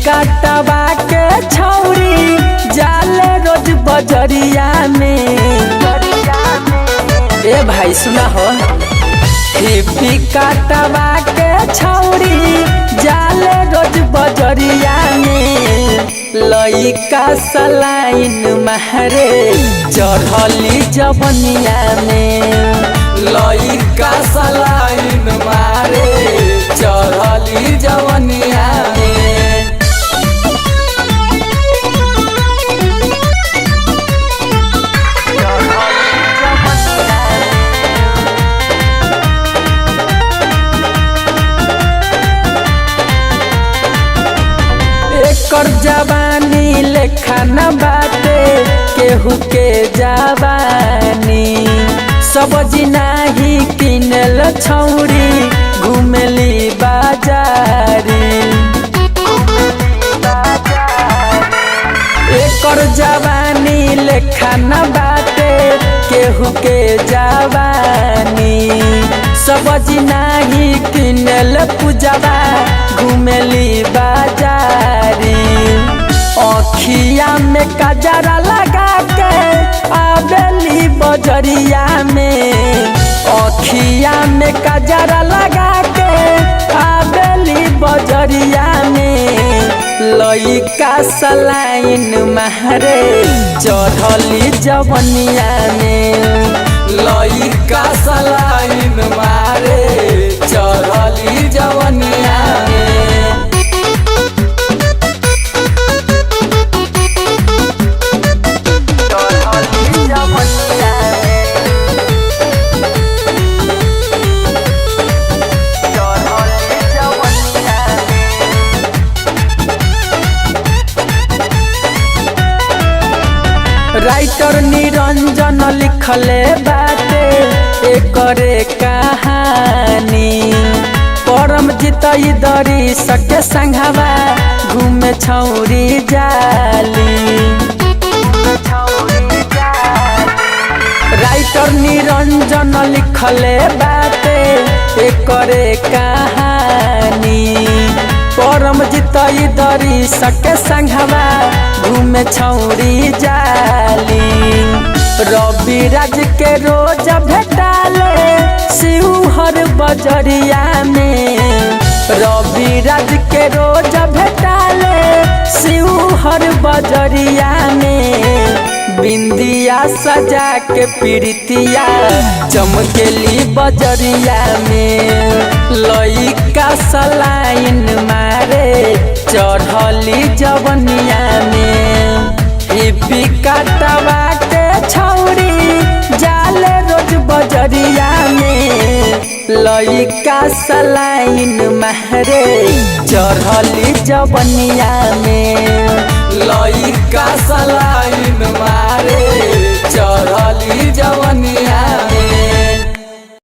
काटवा के छौरी जाले रोज बजरिया में। ए भाई सुना हो, हिप्पी काटवा के छौरी जाले रोज बजरिया में। लइका सलाइन मारे चढ़ली जवनिया में। लइका सलाइन मारे चढ़ली जवनिया में। एकर जवानी लेखा न बाटे केहू के जवानी। सब जिनाही किनल छौरी घुमली बाजारी। एकर जवानी लेखा न बाटे केहू के जवानी। सब जिनाही किनल पूजवा घुमली बाजारी। अखिया में कजरा लगा के आवेली बजरिया में। अखिया में कजरा लगा के आवेली बजरिया में। लइका सलाइन मारे चढ़ली जवनिया में। लइका सलाइन मारे चढ़ली जवनिया में। राइटर निरंजन लिखले बाटे एकरे कहानी। परमजीत दरी सके संघवा घूमे छौरी जाली। राइटर निरंजन लिखले बाटे एकरे कहानी। परमजीत दरी सके संघवा घूमे छौरी जाली। रवि राज के रोज भेटाले शिवहर बजरिया में। रवि राज के रोज भेटाले शिवहर बजरिया में। बिंदिया सजा के पीड़ितिया चमकेली बजरिया में। लइका सलाइन मारे चढ़ली जवनिया में। हिप्पी काटवा के छौरी जाले रोज बजरिया में। लइका सलाइन मारे चढ़ली जवनिया में। लइका सलाइन मारे चढ़ली जवनिया